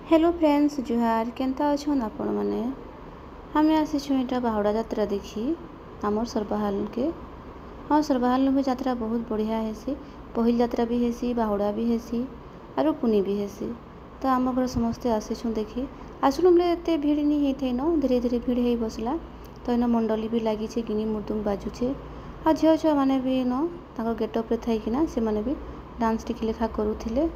Hello friends जुहार केनता अच्छन आपण मैंने हमें आसीछुँ यहाँ बाहुड़ा यात्रा देखी आमर सरबाहाल के। हाँ सरबाहाल भी यात्रा बहुत बढ़िया हेसी। पहिल यात्रा भी हेसी, बाहुड़ा भी हेसी आरो पुनी भी हेसी। तो आम घर समस्ते आसीछुँ देखी। आसलु बेले एत भिड़ नहीं होते न, धीरे धीरे भिड़ हो बसला। तो इन मंडली भी लगी गिनी मुर्दुंग बाजुचे आ झील छुआ मैंने भी न गेटअप्रे थैकिना से मैंने भी डांस टिके लेखा करुले।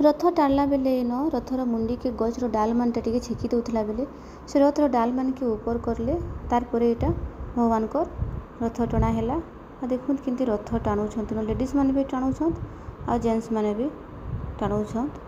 रथ टाणला बेले न रथर मुंडी के गचर डाल मान टे छेकी दौला बेले से रथर डाल मान के ऊपर करले तार यहाँ भगवान को रथ टणा है। देखुन किंती रथ टाणुंट लेडीज मैंने भी टाणुंट आ जेंट्स मैंने भी टाणुंट।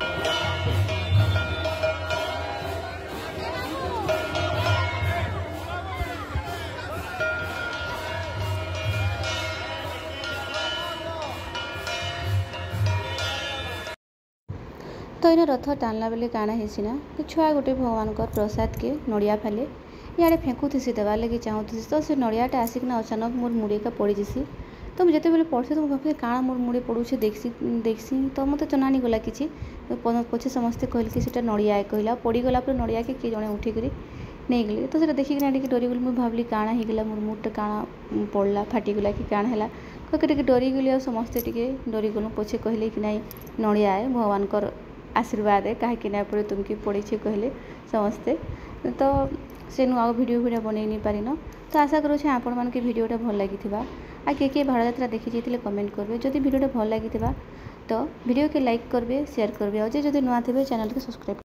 तो इन रथ टाणला बेले काଣା हेसिना छुआ गोटे भगवान को प्रसाद के नड़िया फाले इे फेंकुसी देवार लगे चाहूँगी। तो से नड़ियाटा आसिकना अचानक मोर मुड़ेका पड़ी जसी। तो मुझे बेले पढ़ी तो भावी काଣା मोर मुड़े पड़ूचे देखसी तो मत जनानी गला कि पछे समस्ते कहल कि सीटा नड़िया कहला पड़गला नड़िया के किए जड़े उठिक नहीं गले। तो देखिकिना डरीगली मुझे भाविली काଣା होगा मोर मुडटा काଣା पड़ला फाटीगला कि काଣା है कहीं डरीगली आ समस्ते डरीगलु पछे कहले कि नाई नड़िया है भगवान को आशीर्वाद है कहीं पड़े तुमकी पड़ी कहले समस्ते। तो से नुआ वीडियो बन नहीं पारिन। तो आशा करुँचे आपण मानके वीडियोटा भल लगी आ किए बाहुड़ा यात्रा देखी जाइए कमेंट करेंगे। जदि वीडियोटा भल लगी तो वीडियो के लाइक करेंगे शेयर करेंगे और जो नुआ थे चैनल के सब्सक्राइब।